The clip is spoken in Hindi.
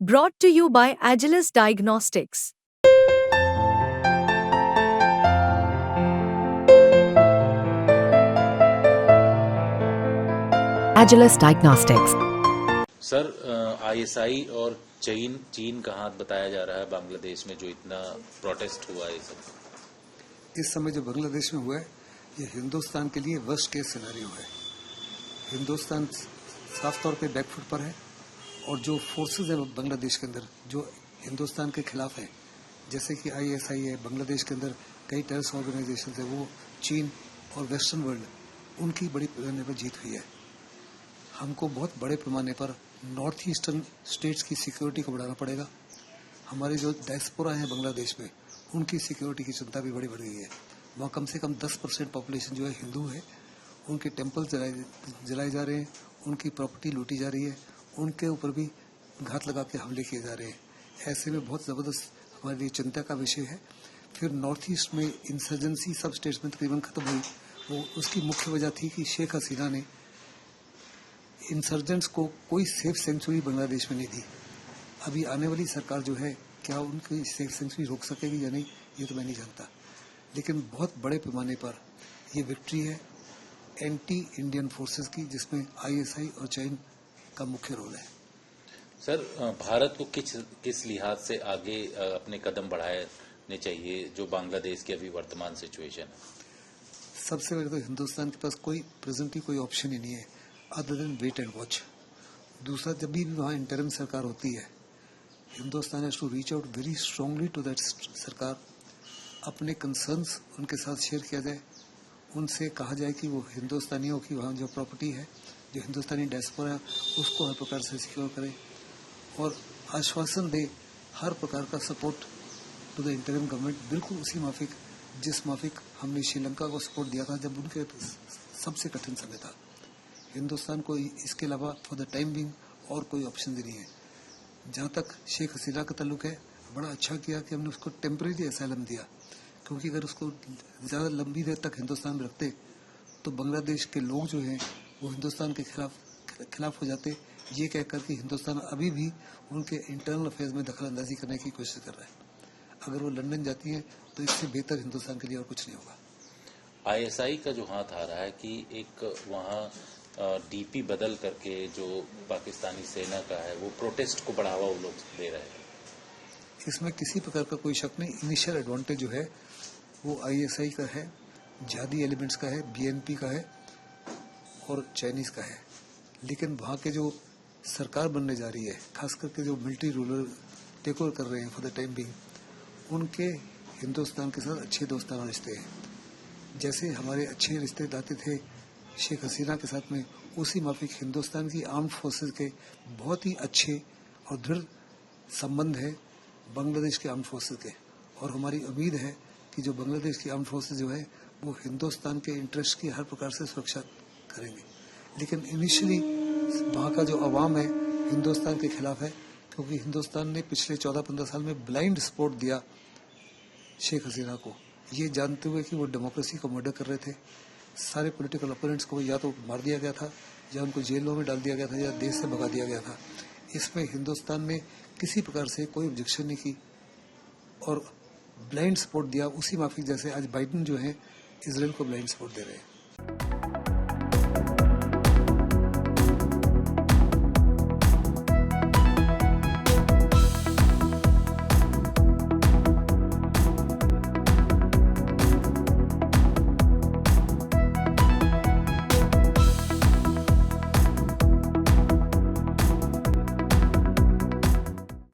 Brought to you by Agilus Diagnostics. Agilus Diagnostics. Sir, ISI और चीन का हाथ बताया जा रहा है बांग्लादेश में जो इतना प्रोटेस्ट हुआ है। सब इस समय जो बांग्लादेश में हुआ है ये हिंदुस्तान के लिए वर्स्ट केस सिनेरियो है। हिंदुस्तान साफ तौर पे बैकफुट पर है और जो फोर्सेस है बांग्लादेश के अंदर जो हिंदुस्तान के खिलाफ है, जैसे कि आईएसआई है, बांग्लादेश के अंदर कई टेररिस्ट ऑर्गेनाइजेशन है, वो चीन और वेस्टर्न वर्ल्ड उनकी बड़ी पैमाने पर जीत हुई है। हमको बहुत बड़े पैमाने पर नॉर्थ ईस्टर्न स्टेट्स की सिक्योरिटी को बढ़ाना पड़ेगा। हमारे जो डायस्पोरा हैं बांग्लादेश में उनकी सिक्योरिटी की चिंता भी बड़ी बढ़ गई है। वहाँ कम से कम 10% पॉपुलेशन जो है हिंदू है, उनके टेम्पल जलाए जा रहे हैं, उनकी प्रॉपर्टी लूटी जा रही है, उनके ऊपर भी घात लगा के हमले किए जा रहे हैं। ऐसे में बहुत ज़बरदस्त हमारे लिए चिंता का विषय है। फिर नॉर्थ ईस्ट में इंसर्जेंसी सब स्टेट्स में तकरीबन खत्म हुई। वो उसकी मुख्य वजह थी कि शेख हसीना ने इंसर्जेंट्स को कोई सेफ सेंचुरी बांग्लादेश में नहीं दी। अभी आने वाली सरकार जो है क्या उनकी सेफ सेंचुरी रोक सकेगी या नहीं ये तो मैं नहीं जानता, लेकिन बहुत बड़े पैमाने पर ये विक्ट्री है एंटी इंडियन फोर्सेस की, जिसमें आईएसआई और चीन का मुख्य रोल है। सर, भारत को किस लिहाज से आगे अपने कदम बढ़ाने चाहिए जो बांग्लादेश की अभी वर्तमान सिचुएशन है? सबसे पहले तो हिंदुस्तान के पास कोई प्रेजेंटली कोई ऑप्शन ही नहीं है other than wait and watch. दूसरा, जब भी वहाँ इंटरिम सरकार होती है, Hindustan has to reach out very strongly to that सरकार। अपने कंसर्न्स उनके साथ शेयर किया जाए, उनसे कहा जाए कि वो हिंदुस्तानियों की वहाँ जो प्रॉपर्टी है, जो हिंदुस्तानी डायस्पोरा है, उसको हर प्रकार से सिक्योर करें और आश्वासन दे हर प्रकार का support to the interim government, बिल्कुल उसी माफिक जिस माफिक हमने श्रीलंका को सपोर्ट दिया था जब उनके सबसे कठिन समय था। हिंदुस्तान को इसके अलावा फॉर द टाइम बिंग और कोई ऑप्शन नहीं है। जहाँ तक शेख हसीना का ताल्लुक है, बड़ा अच्छा किया कि हमने उसको टेम्परेरी असाइलम दिया, क्योंकि अगर उसको ज़्यादा लंबी देर तक हिंदुस्तान में रखते तो बांग्लादेश के लोग जो हैं वो हिंदुस्तान के खिलाफ हो जाते, ये कहकर कि हिंदुस्तान अभी भी उनके इंटरनल अफेयर्स में दखल अंदाजी करने की कोशिश कर रहा है। अगर वो लंदन जाती है तो इससे बेहतर हिंदुस्तान के लिए और कुछ नहीं होगा। आईएसआई का जो हाथ आ रहा है कि एक वहाँ डीपी बदल करके जो पाकिस्तानी सेना का है वो प्रोटेस्ट को बढ़ावा वो लोग दे रहे हैं, इसमें किसी प्रकार का कोई शक नहीं। इनिशियल एडवांटेज जो है वो आईएसआई का है, जिहादी एलिमेंट्स का है, बीएनपी का है और चाइनीज का है। लेकिन वहाँ के जो सरकार बनने जा रही है, खास करके जो मिलिट्री रूलर टेक ओवर कर रहे हैं फॉर द टाइम बिंग, उनके हिंदुस्तान के साथ अच्छे दोस्ताना रिश्ते हैं। जैसे हमारे अच्छे रिश्ते लाते थे शेख हसीना के साथ में, उसी माफिक हिंदुस्तान की आर्म्ड फोर्सेस के बहुत ही अच्छे और दृढ़ संबंध है बांग्लादेश के आर्म्ड फोर्सेस के। और हमारी उम्मीद है कि जो बांग्लादेश की आर्म्ड फोर्सेस जो है वो हिंदुस्तान के इंटरेस्ट की हर प्रकार से सुरक्षा करेंगे। लेकिन इनिशियली वहाँ का जो अवाम है हिंदुस्तान के खिलाफ है, क्योंकि हिंदुस्तान ने पिछले 14-15 साल में ब्लाइंड सपोर्ट दिया शेख हसीना को, ये जानते हुए कि वो डेमोक्रेसी को मर्डर कर रहे थे। सारे पॉलिटिकल ओपोनेंट्स को या तो मार दिया गया था या उनको जेलों में डाल दिया गया था या देश से भगा दिया गया था। इसमें हिंदुस्तान ने किसी प्रकार से कोई ऑब्जेक्शन नहीं की और ब्लाइंड सपोर्ट दिया, उसी माफिक जैसे आज बाइडेन जो है इसराइल को ब्लाइंड सपोर्ट दे रहे हैं।